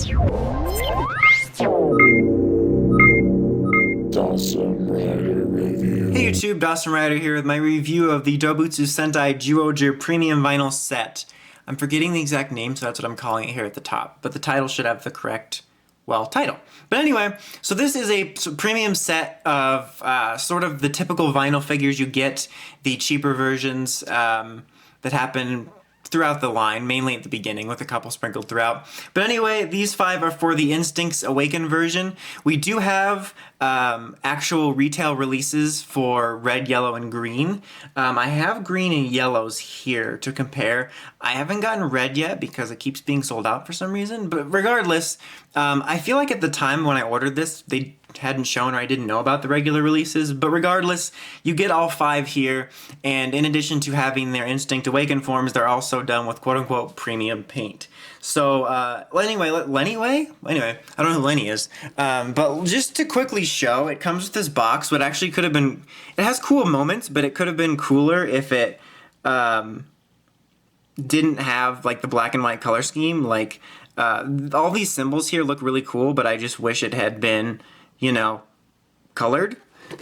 Hey YouTube, Dawson Rider here with my review of the Dobutsu Sentai Zyuohger Premium Vinyl Set. I'm forgetting the exact name, so that's what I'm calling it here at the top, but the title should have the correct, well, title. But anyway, so this is a premium set of sort of the typical vinyl figures you get, the cheaper versions that happen throughout the line, mainly at the beginning with a couple sprinkled throughout. But anyway, these 5 are for the Instincts Awaken version. We do have actual retail releases for red, yellow, and green. I have green and yellows here to compare. I haven't gotten red yet because it keeps being sold out for some reason, but regardless, I feel like at the time when I ordered this, they hadn't shown or I didn't know about the regular releases, but regardless, you get all 5 here, and in addition to having their Instinct Awaken forms, they're also done with quote-unquote premium paint. So, anyway, I don't know who Lenny is, but just to quickly show, it comes with this box, but actually could have been, it has cool moments, but it could have been cooler if it, didn't have, like, the black and white color scheme. Like, all these symbols here look really cool, but I just wish it had been, you know, colored.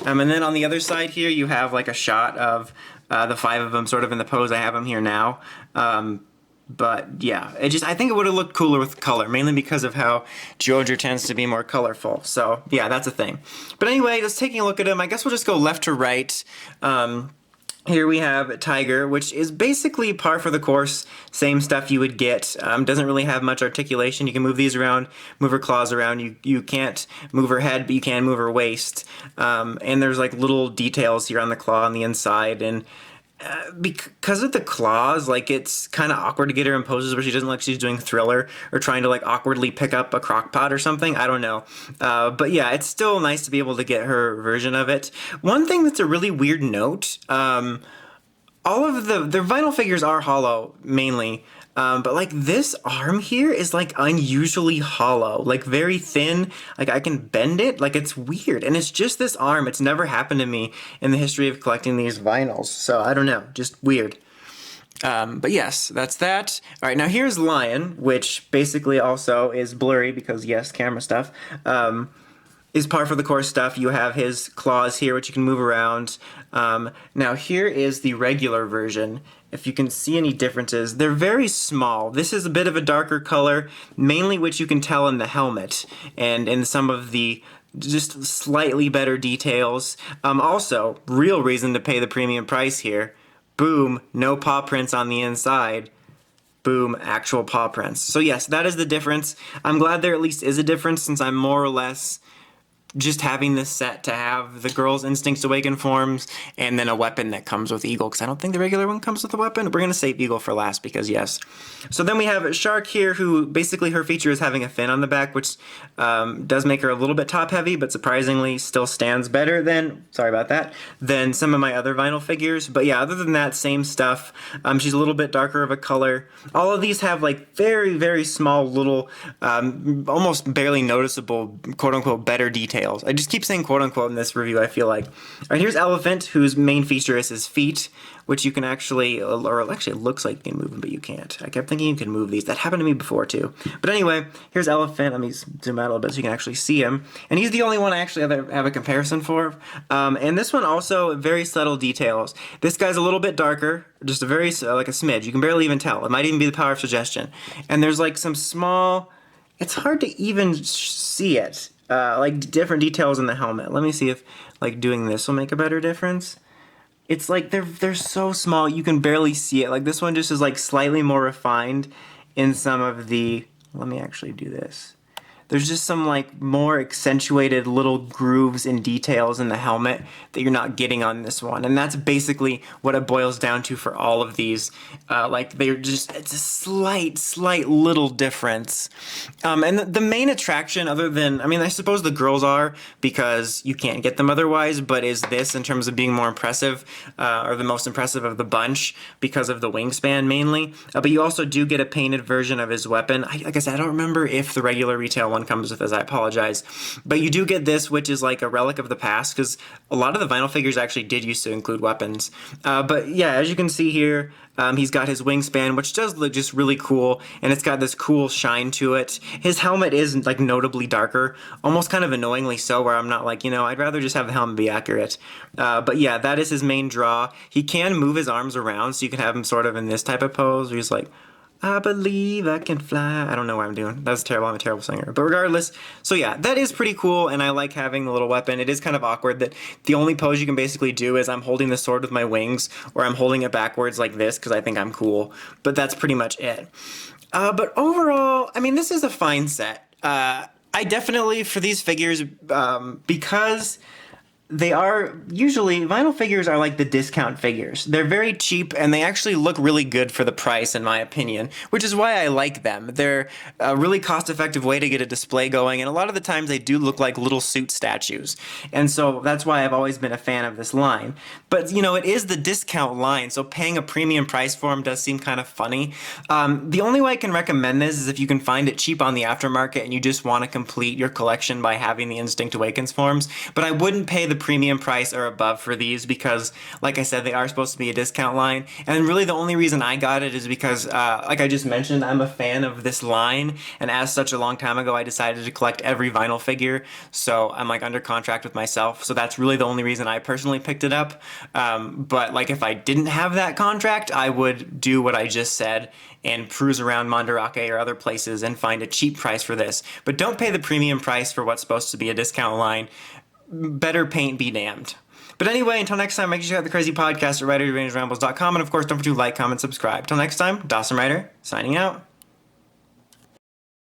And then on the other side here, you have like a shot of the 5 of them sort of in the pose I have them here now. But yeah, I think it would have looked cooler with color, mainly because of how Zyuohger tends to be more colorful. So yeah, that's a thing. But anyway, just taking a look at them, I guess we'll just go left to right. Here we have Tiger, which is basically par for the course, same stuff you would get. Doesn't really have much articulation. You can move these around, move her claws around. You can't move her head, but you can move her waist. And there's like little details here on the claw on the inside. And because of the claws, like it's kind of awkward to get her in poses where she doesn't look like she's doing Thriller or trying to like awkwardly pick up a crock pot or something. I don't know. But yeah, it's still nice to be able to get her version of it. One thing that's a really weird note, all of their vinyl figures are hollow mainly. But like this arm here is like unusually hollow, like very thin, like I can bend it, like it's weird. And it's just this arm. It's never happened to me in the history of collecting these vinyls. So I don't know, just weird. But yes, that's that. All right, now here's Lion, which basically also is blurry because yes, camera stuff. Is par for the course stuff. You have his claws here, which you can move around. Now here is the regular version. If you can see any differences, they're very small. This is a bit of a darker color, mainly which you can tell in the helmet and in some of the just slightly better details. Also, real reason to pay the premium price here. Boom, no paw prints on the inside. Boom, actual paw prints. So yes, that is the difference. I'm glad there at least is a difference since I'm more or less just having this set to have the girl's Instincts Awaken forms and then a weapon that comes with Eagle, because I don't think the regular one comes with a weapon. We're going to save Eagle for last because yes. So then we have Shark here, who basically her feature is having a fin on the back, which does make her a little bit top heavy, but surprisingly still stands better than, sorry about that, than some of my other vinyl figures. But yeah, other than that, same stuff. She's a little bit darker of a color. All of these have like very, very small little, almost barely noticeable, quote unquote, better details. I just keep saying quote unquote in this review, I feel like. All right, here's Elephant, whose main feature is his feet, which you can actually, or actually it looks like you can move them, but you can't. I kept thinking you can move these. That happened to me before too. But anyway, here's Elephant. Let me zoom out a little bit so you can actually see him. And he's the only one I actually have a comparison for. And this one also, very subtle details. This guy's a little bit darker, just a very, like a smidge. You can barely even tell. It might even be the power of suggestion. And there's like some small, it's hard to even see it. Like different details in the helmet. Let me see if like doing this will make a better difference. It's like they're so small you can barely see it. Like this one just is like slightly more refined in some of the, let me actually do this. There's just some like more accentuated little grooves and details in the helmet that you're not getting on this one. And that's basically what it boils down to for all of these. Like they're just, it's a slight little difference. And the main attraction other than, I mean, I suppose the girls are because you can't get them otherwise, but is this in terms of being more impressive or the most impressive of the bunch because of the wingspan mainly. But you also do get a painted version of his weapon. Like I said, I don't remember if the regular retail one one comes with this, I apologize. But you do get this, which is like a relic of the past, because a lot of the vinyl figures actually did used to include weapons. But yeah, as you can see here, he's got his wingspan, which does look just really cool, and it's got this cool shine to it. His helmet is like notably darker, almost kind of annoyingly so, where I'm not like, I'd rather just have the helmet be accurate. But yeah, that is his main draw. He can move his arms around, so you can have him sort of in this type of pose, where he's like, I believe I can fly. I don't know what I'm doing. That was terrible. I'm a terrible singer. But regardless, so yeah, that is pretty cool, and I like having the little weapon. It is kind of awkward that the only pose you can basically do is I'm holding the sword with my wings, or I'm holding it backwards like this because I think I'm cool. But that's pretty much it. But overall, I mean, this is a fine set. I definitely, for these figures, because they are usually, vinyl figures are like the discount figures. They're very cheap and they actually look really good for the price, in my opinion, which is why I like them. They're a really cost-effective way to get a display going, and a lot of the times they do look like little suit statues. And so that's why I've always been a fan of this line. But, it is the discount line, so paying a premium price for them does seem kind of funny. The only way I can recommend this is if you can find it cheap on the aftermarket and you just want to complete your collection by having the Instinct Awakens forms. But I wouldn't pay the premium price or above for these because, like I said, they are supposed to be a discount line. And really the only reason I got it is because, like I just mentioned, I'm a fan of this line, and as such, a long time ago I decided to collect every vinyl figure, so I'm like under contract with myself, so that's really the only reason I personally picked it up. But like if I didn't have that contract, I would do what I just said and cruise around Mandarake or other places and find a cheap price for this. But don't pay the premium price for what's supposed to be a discount line. Better paint be damned. But anyway, until next time, make sure you check out the Crazy Podcast at WriterRevengeRambles.com, and of course, don't forget to like, comment, subscribe. Till next time, Dawson Writer, signing out.